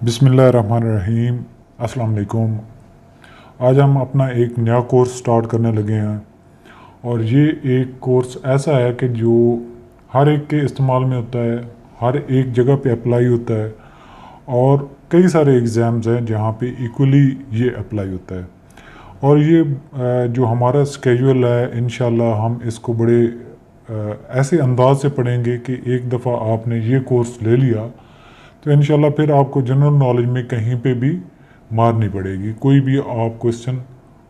बिस्मिल्लाहिर्रहमानिर्रहीम। अस्सलाम वालेकुम। आज हम अपना एक नया कोर्स स्टार्ट करने लगे हैं और ये एक कोर्स ऐसा है कि जो हर एक के इस्तेमाल में होता है, हर एक जगह पे अप्लाई होता है और कई सारे एग्ज़ाम्स हैं जहाँ पे इक्वली ये अप्लाई होता है। और ये जो हमारा स्केड्यूल है, इंशाल्लाह हम इसको बड़े ऐसे अंदाज से पढ़ेंगे कि एक दफ़ा आपने ये कोर्स ले लिया तो इंशाल्लाह फिर आपको जनरल नॉलेज में कहीं पे भी मार नहीं पड़ेगी, कोई भी आप क्वेश्चन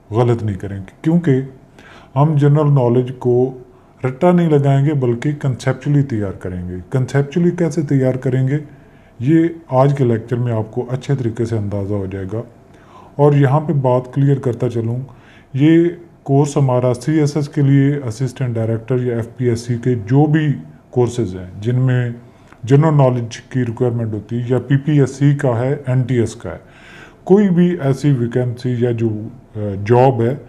गलत नहीं करेंगे, क्योंकि हम जनरल नॉलेज को रट्टा नहीं लगाएंगे बल्कि कंसेप्चुअली तैयार करेंगे। कंसेप्चुअली कैसे तैयार करेंगे ये आज के लेक्चर में आपको अच्छे तरीके से अंदाज़ा हो जाएगा। और यहाँ पे बात क्लियर करता चलूँ, ये कोर्स हमारा CSS के लिए असिस्टेंट डायरेक्टर या FPSC के जो भी कोर्सेज़ हैं जिनमें जनरल नॉलेज की रिक्वायरमेंट होती है, या PPSC का है, NTS का है, कोई भी ऐसी वैकेंसी या जो जॉब है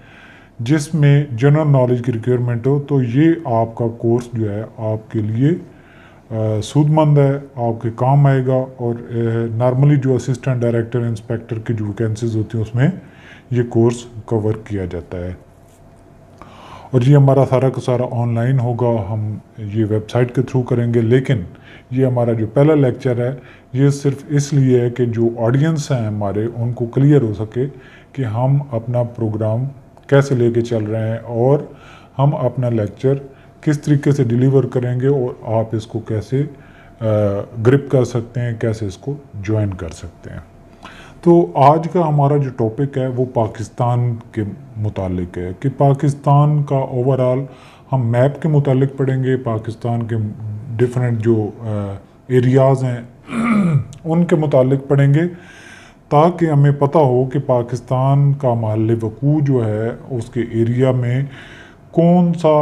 जिसमें जनरल नॉलेज की रिक्वायरमेंट हो, तो ये आपका कोर्स जो है आपके लिए सूदमंद है, आपके काम आएगा। और नॉर्मली जो असिस्टेंट डायरेक्टर इंस्पेक्टर की जो वैकेंसीज होती हैं उसमें ये कोर्स कवर किया जाता है। और ये हमारा सारा का सारा ऑनलाइन होगा, हम ये वेबसाइट के थ्रू करेंगे। लेकिन ये हमारा जो पहला लेक्चर है ये सिर्फ इसलिए है कि जो ऑडियंस हैं हमारे उनको क्लियर हो सके कि हम अपना प्रोग्राम कैसे लेके चल रहे हैं और हम अपना लेक्चर किस तरीके से डिलीवर करेंगे और आप इसको कैसे ग्रिप कर सकते हैं, कैसे इसको ज्वाइन कर सकते हैं। तो आज का हमारा जो टॉपिक है वो पाकिस्तान के मुतालिक है कि पाकिस्तान का ओवरऑल हम मैप के मुतालिक पढ़ेंगे, पाकिस्तान के डिफरेंट जो एरियाज़ हैं उनके मुतालिक पढ़ेंगे, ताकि हमें पता हो कि पाकिस्तान का महल वकूअ जो है उसके एरिया में कौन सा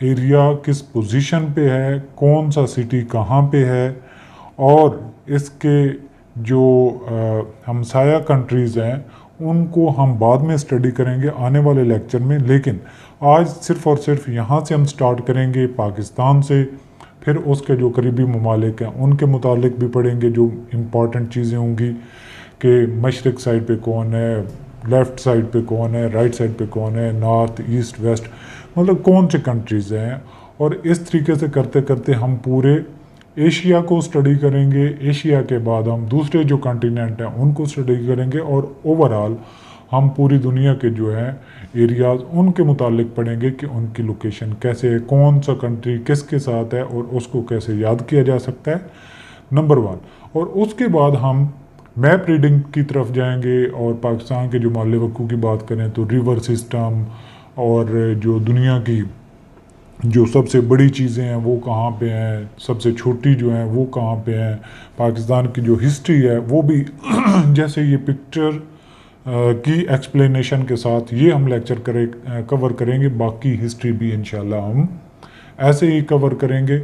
एरिया किस पोजीशन पे है, कौन सा सिटी कहाँ पे है, और इसके जो हमसाया कंट्रीज़ हैं उनको हम बाद में स्टडी करेंगे आने वाले लेक्चर में। लेकिन आज सिर्फ़ और सिर्फ यहाँ से हम स्टार्ट करेंगे पाकिस्तान से, फिर उसके जो करीबी ममालिक हैं उनके मुतालिक भी पढ़ेंगे, जो इम्पॉर्टेंट चीज़ें होंगी कि मशरिक़ साइड पे कौन है, लेफ़्ट साइड पे कौन है, राइट साइड पे कौन है, नॉर्थ ईस्ट वेस्ट, मतलब कौन से कंट्रीज़ हैं। और इस तरीके से करते करते हम पूरे एशिया को स्टडी करेंगे। एशिया के बाद हम दूसरे जो कॉन्टिनेंट हैं उनको स्टडी करेंगे और ओवरऑल हम पूरी दुनिया के जो हैं एरियाज़ उनके मुतालिक पढ़ेंगे कि उनकी लोकेशन कैसे है, कौन सा कंट्री किसके साथ है और उसको कैसे याद किया जा सकता है, नंबर 1। और उसके बाद हम मैप रीडिंग की तरफ जाएंगे और पाकिस्तान के जो महल वकूअ की बात करें तो रिवर सिस्टम और जो दुनिया की जो सबसे बड़ी चीज़ें हैं वो कहाँ पे हैं, सबसे छोटी जो हैं वो कहाँ पे हैं, पाकिस्तान की जो हिस्ट्री है वो भी जैसे ये पिक्चर की एक्सप्लेनेशन के साथ ये हम लेक्चर कवर करेंगे। बाकी हिस्ट्री भी इंशाल्लाह हम ऐसे ही कवर करेंगे।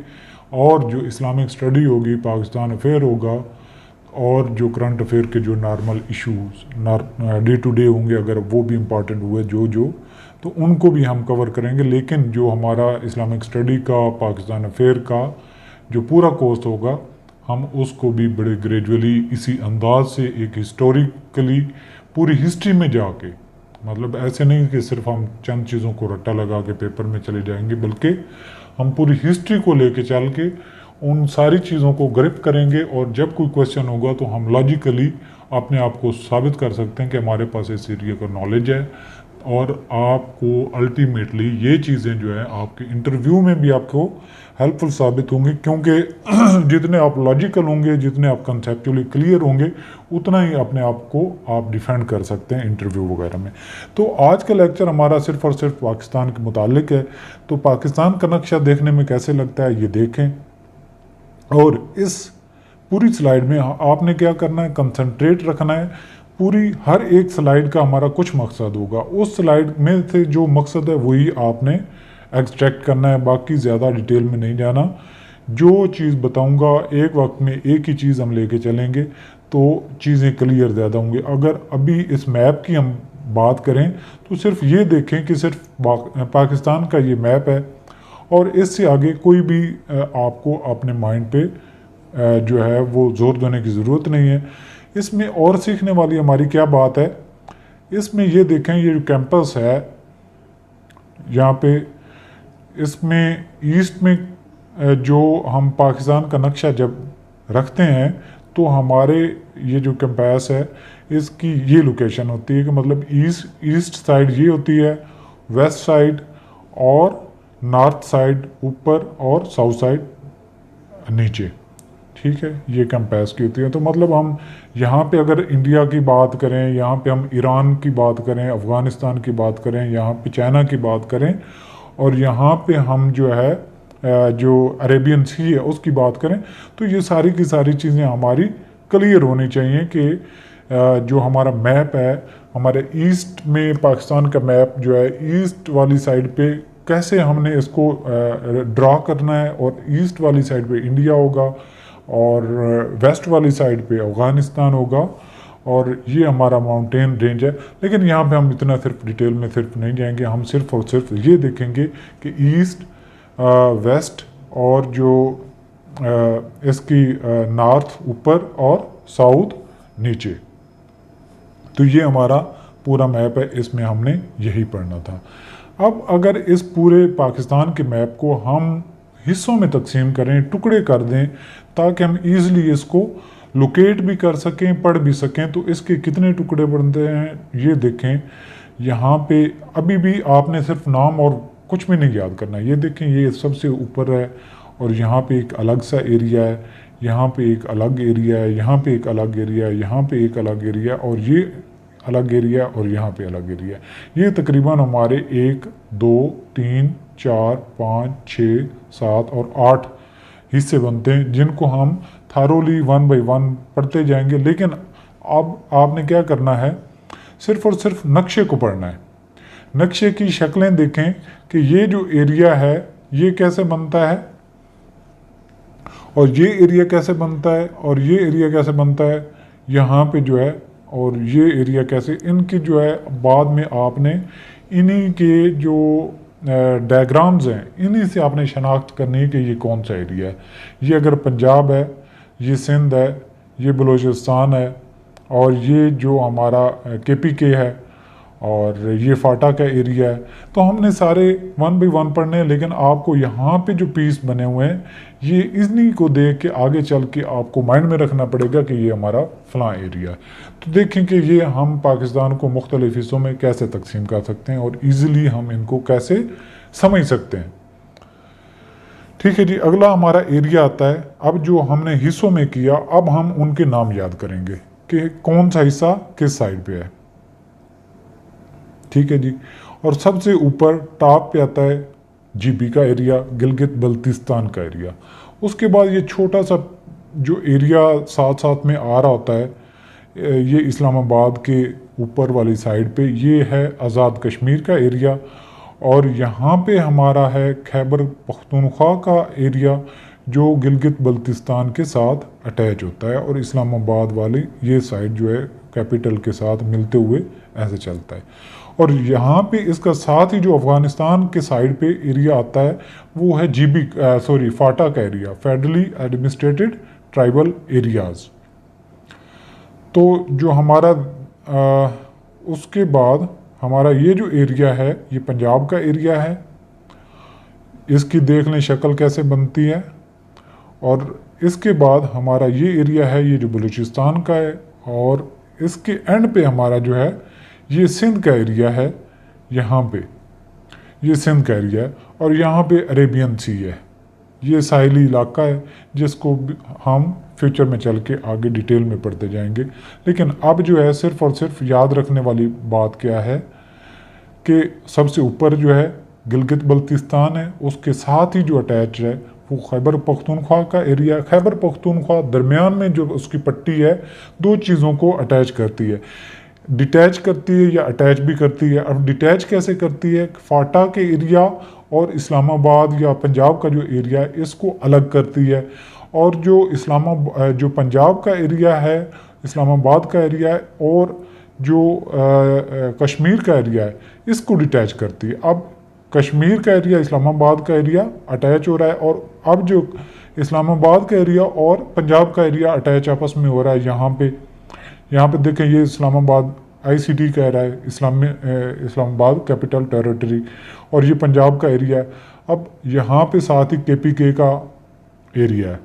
और जो इस्लामिक स्टडी होगी, पाकिस्तान अफेयर होगा, और जो करंट अफेयर के जो normal issues day to day होंगे अगर वो भी इम्पॉर्टेंट हुए जो तो उनको भी हम कवर करेंगे। लेकिन जो हमारा इस्लामिक स्टडी का, पाकिस्तान अफेयर का जो पूरा कोर्स होगा हम उसको भी बड़े ग्रेजुअली इसी अंदाज से एक हिस्टोरिकली पूरी हिस्ट्री में जाके, मतलब ऐसे नहीं कि सिर्फ हम चंद चीज़ों को रट्टा लगा के पेपर में चले जाएंगे, बल्कि हम पूरी हिस्ट्री को लेके चल के उन सारी चीज़ों को ग्रिप करेंगे। और जब कोई क्वेश्चन होगा तो हम लॉजिकली अपने आप को साबित कर सकते हैं कि हमारे पास इस एरिया का नॉलेज है। और आपको अल्टीमेटली ये चीज़ें जो है आपके इंटरव्यू में भी आपको हेल्पफुल साबित होंगी, क्योंकि जितने आप लॉजिकल होंगे, जितने आप कंसेप्चुअली क्लियर होंगे, उतना ही अपने आप को आप डिफेंड कर सकते हैं इंटरव्यू वगैरह में। तो आज का लेक्चर हमारा सिर्फ और सिर्फ पाकिस्तान के मुतालिक है। तो पाकिस्तान का नक्शा देखने में कैसे लगता है ये देखें, और इस पूरी स्लाइड में आपने क्या करना है, कंसंट्रेट रखना है। पूरी हर एक स्लाइड का हमारा कुछ मकसद होगा, उस स्लाइड में से जो मकसद है वही आपने एक्सट्रैक्ट करना है, बाकी ज़्यादा डिटेल में नहीं जाना। जो चीज़ बताऊंगा एक वक्त में एक ही चीज़ हम लेके चलेंगे तो चीज़ें क्लियर ज़्यादा होंगी। अगर अभी इस मैप की हम बात करें तो सिर्फ ये देखें कि सिर्फ पाकिस्तान का ये मैप है और इससे आगे कोई भी आपको अपने माइंड पे जो है वो जोर देने की ज़रूरत नहीं है। इसमें और सीखने वाली हमारी क्या बात है, इसमें ये देखें, ये जो कैंपस है यहाँ पे, इसमें ईस्ट में जो हम पाकिस्तान का नक्शा जब रखते हैं तो हमारे ये जो कैंपस है इसकी ये लोकेशन होती है कि मतलब ईस्ट साइड ये होती है, वेस्ट साइड और नॉर्थ साइड ऊपर और साउथ साइड नीचे। ठीक है, ये कैंपस की होती है। तो मतलब हम यहाँ पे अगर इंडिया की बात करें, यहाँ पे हम ईरान की बात करें, अफ़गानिस्तान की बात करें, यहाँ पे चाइना की बात करें, और यहाँ पे हम जो है जो अरेबियन सी है उसकी बात करें, तो ये सारी की सारी चीज़ें हमारी क्लियर होनी चाहिए कि जो हमारा मैप है, हमारे ईस्ट में पाकिस्तान का मैप जो है ईस्ट वाली साइड पे कैसे हमने इसको ड्रा करना है, और ईस्ट वाली साइड पे इंडिया होगा और वेस्ट वाली साइड पे अफ़गानिस्तान होगा, और ये हमारा माउंटेन रेंज है। लेकिन यहाँ पे हम इतना सिर्फ डिटेल में सिर्फ नहीं जाएंगे, हम सिर्फ और सिर्फ ये देखेंगे कि ईस्ट, वेस्ट और जो इसकी नॉर्थ ऊपर और साउथ नीचे। तो ये हमारा पूरा मैप है, इसमें हमने यही पढ़ना था। अब अगर इस पूरे पाकिस्तान के मैप को हम हिस्सों में तकसीम करें, टुकड़े कर दें, ताकि हम ईज़िली इसको लोकेट भी कर सकें, पढ़ भी सकें, तो इसके कितने टुकड़े बनते हैं ये देखें। यहाँ पे अभी भी आपने सिर्फ नाम और कुछ भी नहीं याद करना। ये देखें, ये सबसे ऊपर है और यहाँ पे एक अलग सा एरिया है, यहाँ पे एक अलग एरिया है, यहाँ पे एक अलग एरिया है, यहाँ पे एक अलग एरिया, और ये अलग एरिया, और यहाँ पे अलग एरिया। ये तकरीबन हमारे 1 2 3 4 5 6 7 और 8 हिस्से बनते हैं, जिनको हम थारोली 1 बाय 1 पढ़ते जाएंगे। लेकिन अब आपने क्या करना है, सिर्फ और सिर्फ नक्शे को पढ़ना है। नक्शे की शक्लें देखें कि ये जो एरिया है ये कैसे बनता है, और ये एरिया कैसे बनता है, और ये एरिया कैसे बनता है यहाँ पे जो है, और ये एरिया कैसे, इनकी जो है बाद में आपने इन्हीं के जो डायग्राम्स हैं इन्हीं से आपने शनाख्त करनी है कि ये कौन सा एरिया है। ये अगर पंजाब है, ये सिंध है, ये बलूचिस्तान है, और ये जो हमारा KPK है, और ये फाटा का एरिया है। तो हमने सारे 1 बाय 1 पढ़ने हैं, लेकिन आपको यहाँ पे जो पीस बने हुए हैं ये इन्हीं को देख के आगे चल के आपको माइंड में रखना पड़ेगा कि ये हमारा फलां एरिया है। तो देखें कि ये हम पाकिस्तान को मुख्तलिफ हिस्सों में कैसे तकसीम कर सकते हैं और ईज़िली हम इनको कैसे समझ सकते हैं। ठीक है जी, अगला हमारा एरिया आता है। अब जो हमने हिस्सों में किया, अब हम उनके नाम याद करेंगे कि कौन सा हिस्सा किस साइड पे है। ठीक है जी, और सबसे ऊपर टॉप पे आता है GB का एरिया, गिलगित बल्तिस्तान का एरिया। उसके बाद ये छोटा सा जो एरिया साथ साथ में आ रहा होता है, ये इस्लामाबाद के ऊपर वाली साइड पे, ये है आज़ाद कश्मीर का एरिया। और यहाँ पे हमारा है खैबर पख्तूनख्वा का एरिया, जो गिलगित बल्तिस्तान के साथ अटैच होता है, और इस्लामाबाद वाली ये साइड जो है कैपिटल के साथ मिलते हुए ऐसे चलता है। और यहाँ पे इसका साथ ही जो अफ़गानिस्तान के साइड पे एरिया आता है वो है फाटा का area, federally administrated tribal areas. तो जो हमारा उसके बाद हमारा ये जो एरिया है ये पंजाब का एरिया है। इसकी देख लें शक्ल कैसे बनती है। और इसके बाद हमारा ये एरिया है, ये जो बलूचिस्तान का है, और इसके एंड पे हमारा जो है ये सिंध का एरिया है। यहाँ पे ये सिंध का एरिया है, और यहाँ पे अरेबियन सी है, ये साहिली इलाका है, जिसको हम फ्यूचर में चल के आगे डिटेल में पढ़ते जाएंगे। लेकिन अब जो है सिर्फ और सिर्फ याद रखने वाली बात क्या है कि सबसे ऊपर जो है गिलगित बल्तिस्तान है, उसके साथ ही जो अटैच है वो खैबर पख्तूनख्वा का एरिया। खैबर पख्तूनख्वा दरमियान में जो उसकी पट्टी है, दो चीज़ों को अटैच करती है, डिटैच करती है या अटैच भी करती है। अब डिटैच कैसे करती है, फाटा के एरिया और इस्लामाबाद या पंजाब का जो एरिया है इसको अलग करती है। और जो पंजाब का एरिया है, इस्लामाबाद का एरिया है, और जो कश्मीर का एरिया है इसको डिटैच करती है। अब कश्मीर का एरिया इस्लामाबाद का एरिया अटैच हो रहा है, और अब जो इस्लामाबाद का एरिया और पंजाब का एरिया अटैच आपस में हो रहा है यहाँ पे। यहाँ पे देखें ये इस्लामाबाद आईसीटी कह रहा है, इस्लामाबाद कैपिटल टेरिटरी, और ये पंजाब का एरिया है। अब यहाँ पे साथ ही केपीके का एरिया है,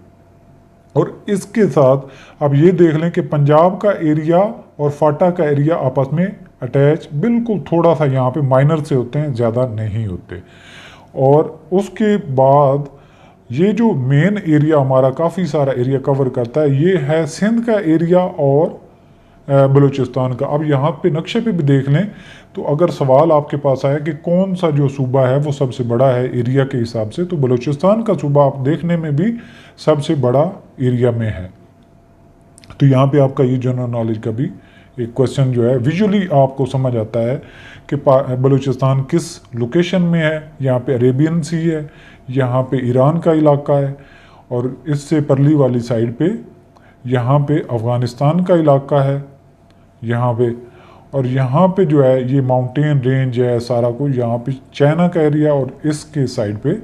और इसके साथ अब ये देख लें कि पंजाब का एरिया और फाटा का एरिया आपस में अटैच बिल्कुल थोड़ा सा यहाँ पे माइनर से होते हैं, ज़्यादा नहीं होते। और उसके बाद ये जो मेन एरिया हमारा काफ़ी सारा एरिया कवर करता है, ये है सिंध का एरिया और बलूचिस्तान का। अब यहाँ पे नक्शे पे भी देख लें तो अगर सवाल आपके पास आया कि कौन सा जो सूबा है वो सबसे बड़ा है एरिया के हिसाब से, तो बलूचिस्तान का सूबा आप देखने में भी सबसे बड़ा एरिया में है। तो यहाँ पे आपका ये जनरल नॉलेज का भी एक क्वेश्चन जो है विजुअली आपको समझ आता है कि बलूचिस्तान किस लोकेशन में है। यहाँ पे अरेबियन सी है, यहाँ पे ईरान का इलाका है, और इससे परली वाली साइड पे यहाँ पे अफ़गानिस्तान का इलाका है यहाँ पे, और यहाँ पे जो है ये माउंटेन रेंज है सारा कुछ, यहाँ पे चाइना का एरिया, और इसके साइड पे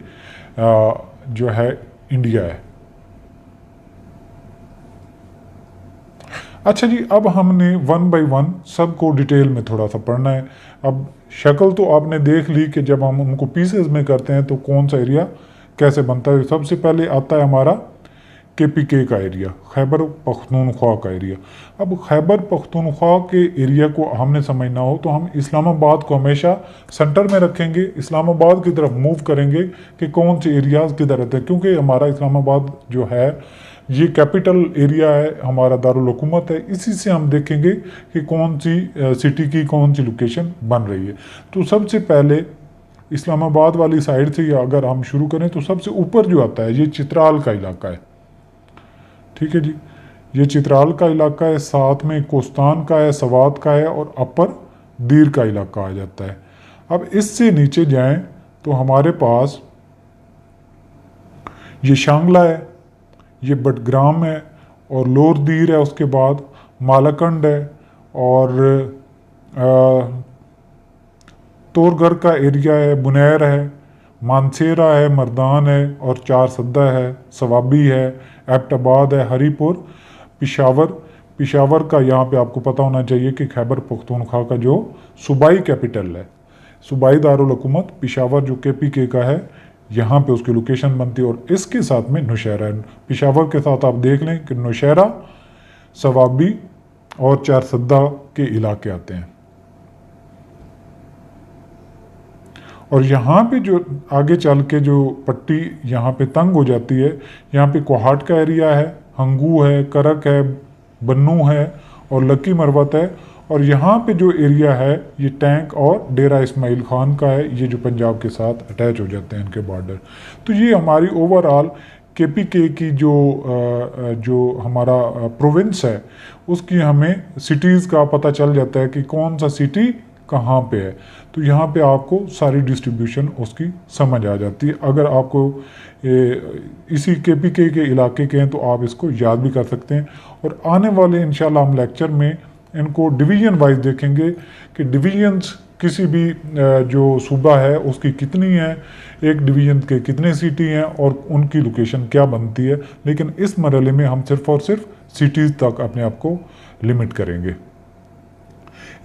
जो है इंडिया है। अच्छा जी, अब हमने 1 बाय 1 सबको डिटेल में थोड़ा सा पढ़ना है। अब शक्ल तो आपने देख ली कि जब हम उनको पीसेस में करते हैं तो कौन सा एरिया कैसे बनता है। सबसे पहले आता है हमारा केपीके का एरिया, खैबर पख्तूनख्वा का एरिया। अब खैबर पख्तूनख्वा के एरिया को हमने समझना हो तो हम इस्लामाबाद को हमेशा सेंटर में रखेंगे, इस्लामाबाद की तरफ मूव करेंगे कि कौन से एरियाज़ किधर रहते हैं, क्योंकि हमारा इस्लामाबाद जो है ये कैपिटल एरिया है, हमारा दारुल हुकूमत है। इसी से हम देखेंगे कि कौन सी सिटी की कौन सी लोकेशन बन रही है। तो सबसे पहले इस्लामाबाद वाली साइड से अगर हम शुरू करें तो सबसे ऊपर जो आता है ये चित्राल का इलाका है। ठीक है जी, ये चित्राल का इलाका है, साथ में कोस्तान का है, सवात का है, और अपर दीर का इलाका आ जाता है। अब इससे नीचे जाएं तो हमारे पास ये शांगला है, ये बटग्राम है, और लोर दीर है, उसके बाद मालाकंड है, और तोरगर का एरिया है, बुनैर है, मानसेरा है, मर्दान है, और चार सद्दा है, सवाबी है, एबटाबाद है, हरीपुर, पिशावर का यहाँ पे आपको पता होना चाहिए कि खैबर पख्तूनख्वा का जो सूबाई कैपिटल है, सूबाई दारुल हुकूमत पिशावर जो केपीके का है, यहाँ पे उसकी लोकेशन बनती है। और इसके साथ में नौशहरा है। पिशावर के साथ आप देख लें कि नौशहरा, सवाबी और चार सद्दा के इलाके आते हैं। और यहाँ पे जो आगे चल के जो पट्टी यहाँ पे तंग हो जाती है, यहाँ पे कोहाट का एरिया है, हंगू है, करक है, बन्नू है, और लकी मरवत है। और यहाँ पे जो एरिया है ये टैंक और डेरा इस्माइल खान का है, ये जो पंजाब के साथ अटैच हो जाते हैं इनके बॉर्डर। तो ये हमारी ओवरऑल केपीके की जो हमारा प्रोविंस है उसकी हमें सिटीज़ का पता चल जाता है कि कौन सा सिटी कहाँ पे है। तो यहाँ पे आपको सारी डिस्ट्रीब्यूशन उसकी समझ आ जाती है। अगर आपको इसी केपीके के इलाके के हैं तो आप इसको याद भी कर सकते हैं। और आने वाले इंशाल्लाह हम लेक्चर में इनको डिवीज़न वाइज देखेंगे कि डिवीजन्स किसी भी जो सूबा है उसकी कितनी है, एक डिवीज़न के कितने सिटी हैं और उनकी लोकेशन क्या बनती है। लेकिन इस मरहले में हम सिर्फ और सिर्फ सिटीज़ तक अपने आप को लिमिट करेंगे।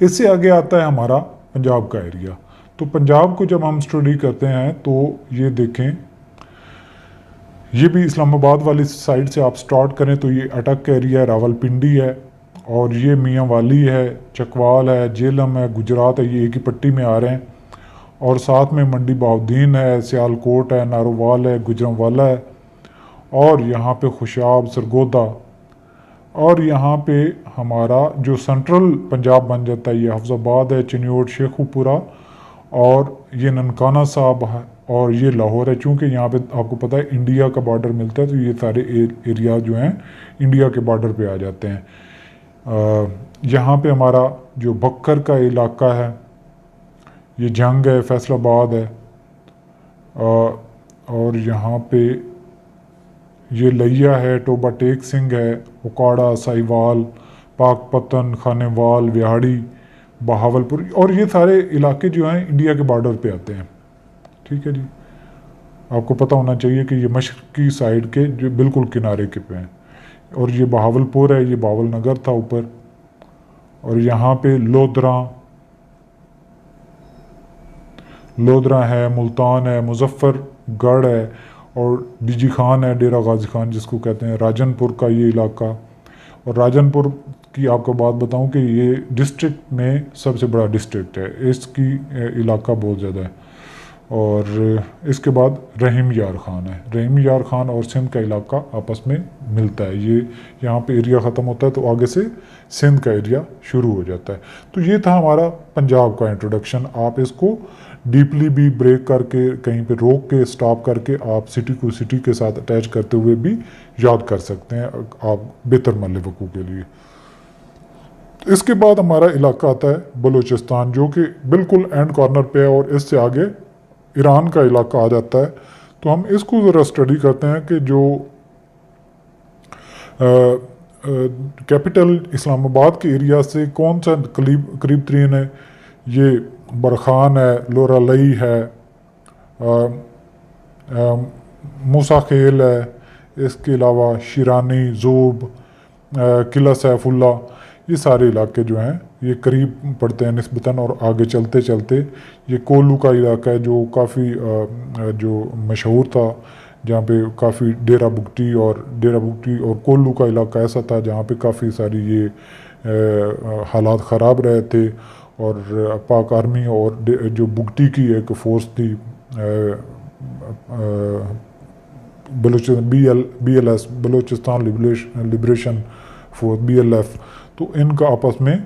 इससे आगे आता है हमारा पंजाब का एरिया। तो पंजाब को जब हम स्टडी करते हैं तो ये देखें, ये भी इस्लामाबाद वाली साइड से आप स्टार्ट करें तो ये अटक का एरिया है, रावलपिंडी है, और ये मियाँ वाली है, चकवाल है, जेलम है, गुजरात है, ये एक ही पट्टी में आ रहे हैं। और साथ में मंडी बहाउद्दीन है, सियालकोट है, नारोवाल है, गुजरांवाला है, और यहाँ पे खुशाब, सरगोदा, और यहाँ पे हमारा जो सेंट्रल पंजाब बन जाता है ये हफ्जाबाद है, चिन्योट, शेखुपुरा, और ये ननकाना साहब है, और ये लाहौर है। चूँकि यहाँ पे आपको पता है इंडिया का बॉर्डर मिलता है तो ये सारे एरिया जो हैं इंडिया के बॉर्डर पे आ जाते हैं। यहाँ पे हमारा जो बक्कर का इलाका है ये जंग है, फैसलाबाद है, और यहाँ पे ये लिया है, टोबा टेक सिंह है, उकाड़ा, साहिवाल, पाकपतन, खानेवाल, विहाड़ी, बहावलपुर, और ये सारे इलाके जो हैं इंडिया के बॉर्डर पे आते हैं। ठीक है जी, आपको पता होना चाहिए कि ये मशरकी साइड के जो बिल्कुल किनारे के पे हैं। और ये बहावलपुर है, ये बावल नगर था ऊपर, और यहाँ पे लोधरा है, मुल्तान है, मुजफ्फरगढ़ है, और डीजी खान है, डेरा गाजी खान जिसको कहते हैं, राजनपुर का ये इलाका। और राजनपुर की आपको बात बताऊं कि ये डिस्ट्रिक्ट में सबसे बड़ा डिस्ट्रिक्ट है, इसकी इलाका बहुत ज़्यादा है। और इसके बाद रहीम यार ख़ान है। रहीम यार ख़ान और सिंध का इलाका आपस में मिलता है, ये यहाँ पे एरिया ख़त्म होता है तो आगे से सिंध का एरिया शुरू हो जाता है। तो ये था हमारा पंजाब का इंट्रोडक्शन। आप इसको डीपली भी ब्रेक करके, कहीं पे रोक के, स्टॉप करके आप सिटी को सिटी के साथ अटैच करते हुए भी याद कर सकते हैं आप बेहतर मल्ल वकू के लिए। इसके बाद हमारा इलाका आता है बलूचिस्तान, जो कि बिल्कुल एंड कॉर्नर पे है, और इससे आगे ईरान का इलाका आ जाता है। तो हम इसको ज़रा स्टडी करते हैं कि जो कैपिटल इस्लामाबाद के एरिया से कौन सा करीब तरीन है। ये बरखान है, लोरा लई है, मूसा खेल है, इसके अलावा शिरानी, ज़ूब, किला सैफुल्ला, ये सारे इलाके जो हैं ये करीब पड़ते हैं निस्बतन। और आगे चलते चलते ये कोल्लू का इलाका है जो काफ़ी जो मशहूर था, जहाँ पे काफ़ी डेरा बुगटी और कोल्लू का इलाका ऐसा था जहाँ पे काफ़ी सारी ये हालात ख़राब रहे थे। और पाक आर्मी और जो बुगटी की एक फ़ोर्स थी BLS, Balochistan liberation force, BLF, तो इनका आपस में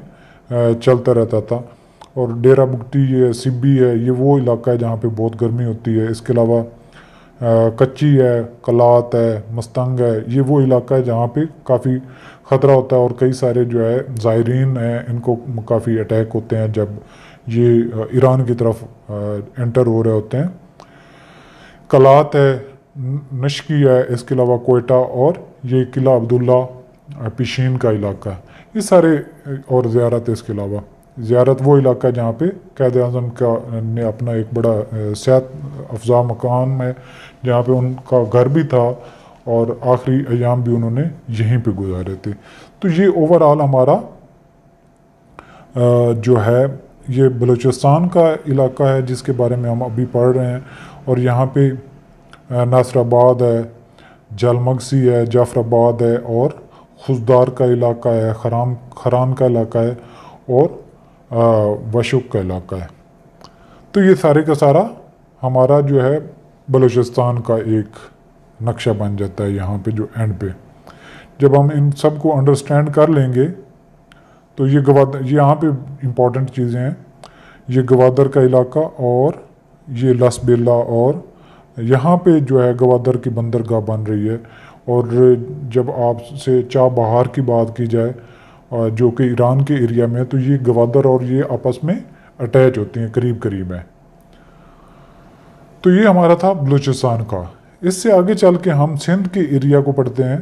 चलता रहता था। और डेरा बुगटी, ये सिब्बी है, ये वो इलाका है जहाँ पे बहुत गर्मी होती है। इसके अलावा कच्ची है, कलात है, मस्तंग है, ये वो इलाका है जहाँ पे काफ़ी ख़तरा होता है और कई सारे जो है ज़ायरीन हैं इनको काफ़ी अटैक होते हैं जब ये ईरान की तरफ एंटर हो रहे होते हैं। कलात है, नशकी है, इसके अलावा कोयटा, और ये किला अब्दुल्ला पिशीन का इलाका है। ये सारे, और ज़ियारत है, इसके अलावा ज़ियारत वो इलाका है जहाँ पे क़ायद आज़म का ने अपना एक बड़ा सेहत अफजा मकान में, जहाँ पे उनका घर भी था और आखिरी अयाम भी उन्होंने यहीं पे गुजारे थे। तो ये ओवरऑल हमारा जो है ये बलूचिस्तान का इलाका है जिसके बारे में हम अभी पढ़ रहे हैं। और यहाँ पे नासराबाद है, जलमगसी है, जाफराबाद है, और खुशदार का इलाका है, खरान का इलाका है, और वशुक का इलाका है। तो ये सारे का सारा हमारा जो है बलूचिस्तान का एक नक्शा बन जाता है। यहाँ पे जो एंड पे जब हम इन सब को अंडरस्टैंड कर लेंगे तो ये यहाँ पे इम्पॉर्टेंट चीज़ें हैं, ये गवादर का इलाका और ये लसबेला, और यहाँ पे जो है गवादर की बंदरगाह बन रही है। और जब आपसे चाबहार की बात की जाए जो कि ईरान के एरिया में है, तो ये गवादर और ये आपस में अटैच होती हैं, करीब करीब है। तो ये हमारा था बलूचिस्तान का। इससे आगे चल के हम सिंध के एरिया को पढ़ते हैं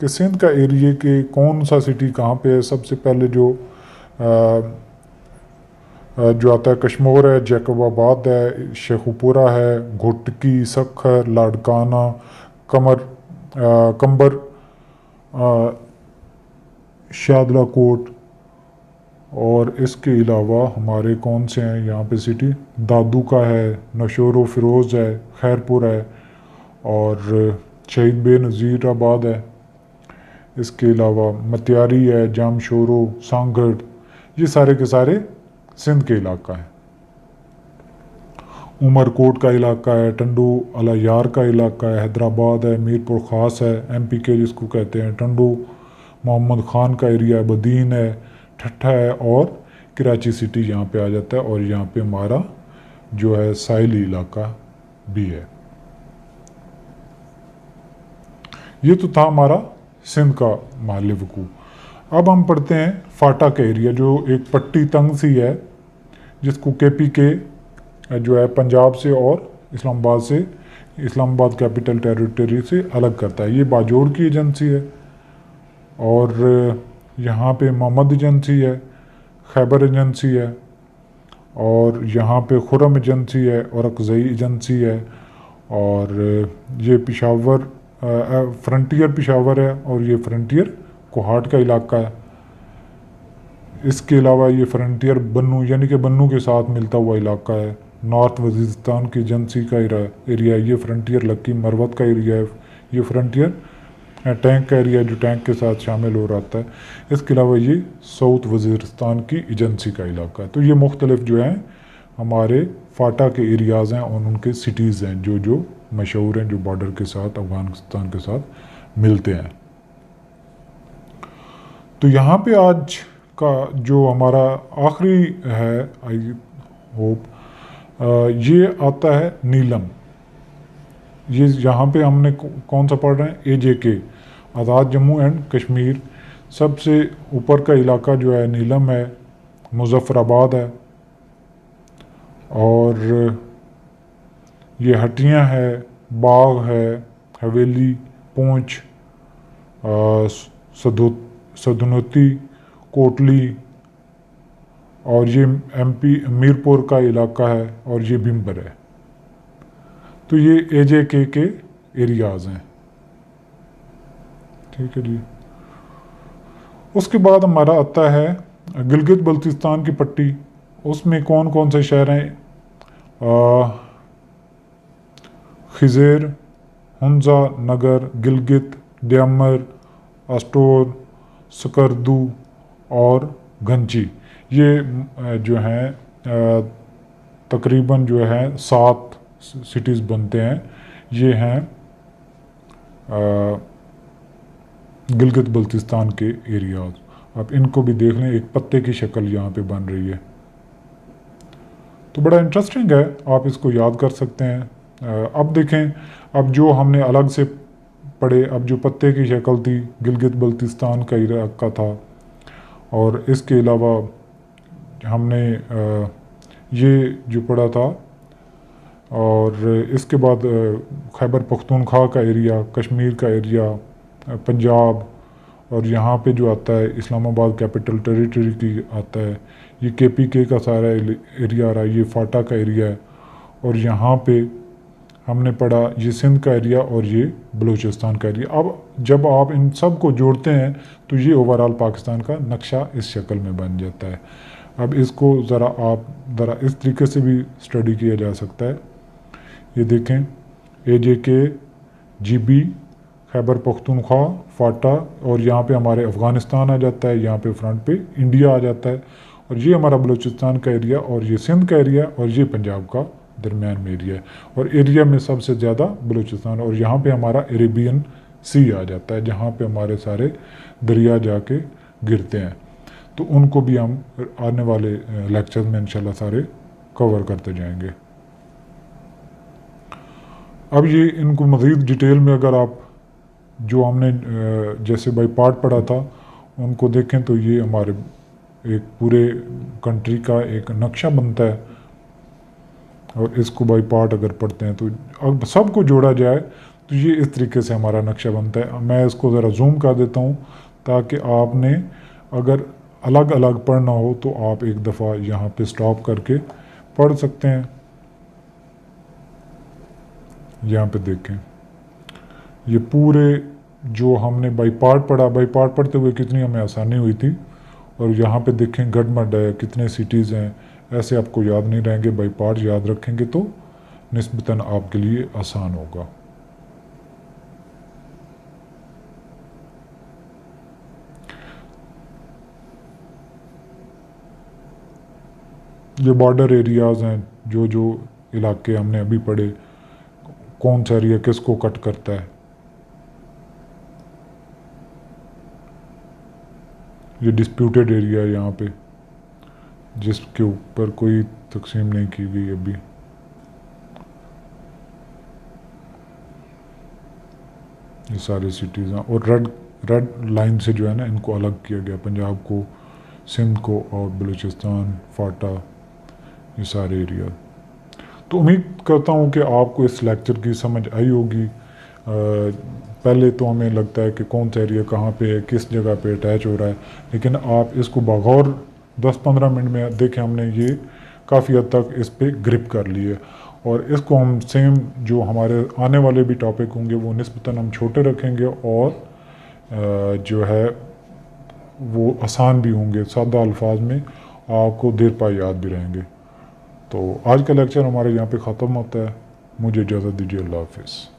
कि सिंध का एरिया के कौन सा सिटी कहाँ पे है। सबसे पहले जो आता है कश्मीर है, जैकबाबाद है, शेखुपुरा है, घुटकी, सखर, लाडकाना, कंबर, शादला कोट, और इसके अलावा हमारे कौन से हैं यहाँ पे सिटी, दादू का है, नशोरो फिरोज़ है, खैरपुर है, और शहीद बेनज़ीराबाद है। इसके अलावा मतियारी है, जामशोरो, सांगड़, ये सारे के सारे सिंध के इलाका है। उमरकोट का इलाका है, टंडू अलायार का इलाका है, हैदराबाद है, मीरपुर ख़ास है, MPK जिसको कहते हैं, टंडू मोहम्मद ख़ान का एरिया है, बदीन है, ठट्ठा है, और कराची सिटी यहाँ पे आ जाता है। और यहाँ पे हमारा जो है साहिली इलाका भी है। ये तो था हमारा सिंध का महल वकूफ़। अब हम पढ़ते हैं फाटा का एरिया, जो एक पट्टी तंग सी है जिसको KPK जो है पंजाब से और इस्लामाबाद कैपिटल टेरिटरी से अलग करता है। ये बाजोड़ की एजेंसी है, और यहाँ पे मोहम्मद एजेंसी है, खैबर एजेंसी है, और यहाँ पे खुरम एजेंसी है, और अकज़ई एजेंसी है, और ये पिशावर फ्रंटियर पिशावर है, और ये फ्रंटियर कोहाट का इलाका है। इसके अलावा ये फ्रंटियर बन्नू यानी कि बन्नू के साथ मिलता हुआ इलाका है। नॉर्थ वजीरिस्तान की एजेंसी का एरिया है, ये फ्रंटियर लक्की मरवत का एरिया है, ये फ्रंटियर टैंक का एरिया जो टैंक के साथ शामिल हो रहा है। इसके अलावा ये साउथ वजीरिस्तान की एजेंसी का इलाका है। तो ये मुख्तलिफ जो हैं हमारे फाटा के एरियाज़ हैं और उनके सिटीज़ हैं जो जो मशहूर हैं, जो बॉर्डर के साथ अफ़गानिस्तान के साथ मिलते हैं। तो यहाँ पे आज का जो हमारा आखिरी है, आई होप, ये आता है नीलम। ये यहाँ पे हमने कौन सा पढ़ रहे हैं, AJK, Azad Jammu and Kashmir. सबसे ऊपर का इलाका जो है नीलम है, मुजफ्फराबाद है, और ये हटियाँ है, बाग है, हवेली, पूंछ, सदनोती, कोटली, और ये MP मीरपुर का इलाका है, और ये बिम्बर है। तो ये AJK के एरियाज़ हैं, ठीक है जी। उसके बाद हमारा आता है गिलगित बल्तिस्तान की पट्टी। उसमें कौन कौन से शहर हैं, खिजेर, हुंजा नगर, गिलगित, ड्यामर, अस्टोर, सकरदू और घंची। ये जो हैं तकरीबन जो है 7 सिटीज़ बनते हैं। ये हैं गिलगित बल्तिस्तान के एरियाज। आप इनको भी देख लें, एक पत्ते की शक्ल यहाँ पे बन रही है, तो बड़ा इंटरेस्टिंग है, आप इसको याद कर सकते हैं। अब देखें, अब जो हमने अलग से पढ़े, अब जो पत्ते की शक्ल थी गिलगित बल्तिस्तान का इलाका था, और इसके अलावा हमने ये जो पढ़ा था, और इसके बाद खैबर पख्तूनख्वा का एरिया, कश्मीर का एरिया, पंजाब, और यहाँ पे जो आता है इस्लामाबाद कैपिटल टेरिटरी की आता है, ये KPK का सारा एरिया आ रहा है, ये फाटा का एरिया है, और यहाँ पे हमने पढ़ा ये सिंध का एरिया और ये बलूचिस्तान का एरिया। अब जब आप इन सब को जोड़ते हैं तो ये ओवरऑल पाकिस्तान का नक्शा इस शक्ल में बन जाता है। अब इसको ज़रा इस तरीके से भी स्टडी किया जा सकता है। ये देखें, AJK, GB, खैबर पख्तूनख्वा, फाटा, और यहाँ पे हमारे अफ़गानिस्तान आ जाता है, यहाँ पे फ्रंट पे इंडिया आ जाता है, और ये हमारा बलूचिस्तान का एरिया, और ये सिंध का एरिया, और ये पंजाब का दरमियान में एरिया है, और एरिया में सबसे ज़्यादा बलूचिस्तान, और यहाँ पे हमारा अरेबियन सी आ जाता है जहाँ पे हमारे सारे दरिया जाके गिरते हैं। तो उनको भी हम आने वाले लेक्चर्स में इंशाल्लाह सारे कवर करते जाएंगे। अब ये इनको मज़ीद डिटेल में अगर आप जो हमने जैसे बाई पार्ट पढ़ा था उनको देखें तो ये हमारे एक पूरे कंट्री का एक नक्शा बनता है, और इसको बाई पार्ट अगर पढ़ते हैं तो अब सबको जोड़ा जाए तो ये इस तरीके से हमारा नक्शा बनता है। मैं इसको ज़रा जूम कर देता हूँ ताकि आपने अगर अलग अलग पढ़ना हो तो आप एक दफ़ा यहाँ पे स्टॉप करके पढ़ सकते हैं। यहाँ पे देखें, ये पूरे जो हमने बाई पार्ट पढ़ा, बाई पार्ट पढ़ते हुए कितनी हमें आसानी हुई थी, और यहाँ पे देखें गडमड है, कितने सिटीज़ हैं, ऐसे आपको याद नहीं रहेंगे। बाई पार्ट याद रखेंगे तो निस्बतन आपके लिए आसान होगा। ये बॉर्डर एरियाज़ हैं, जो जो इलाके हमने अभी पढ़े, कौन सा एरिया किसको कट करता है। ये डिस्प्यूटेड एरिया है यहाँ पे, जिसके ऊपर कोई तकसीम नहीं की गई अभी। ये सारी सिटीज़ हैं, और रेड लाइन से जो है ना इनको अलग किया गया, पंजाब को, सिंध को, और बलूचिस्तान, फाटा, ये सारे एरिया। तो उम्मीद करता हूँ कि आपको इस लेक्चर की समझ आई होगी। पहले तो हमें लगता है कि कौन सा एरिया कहाँ पे है, किस जगह पे अटैच हो रहा है, लेकिन आप इसको बगौर 10-15 मिनट में देखें, हमने ये काफ़ी हद तक इस पे ग्रिप कर ली है। और इसको हम सेम जो हमारे आने वाले भी टॉपिक होंगे वो निस्बतन हम छोटे रखेंगे, और जो है वो आसान भी होंगे, सादा अल्फाज में आपको देर पा याद भी रहेंगे। तो आज का लेक्चर हमारे यहाँ पे ख़त्म होता है। मुझे इजाज़त दीजिए। अल्लाह हाफ़िज़।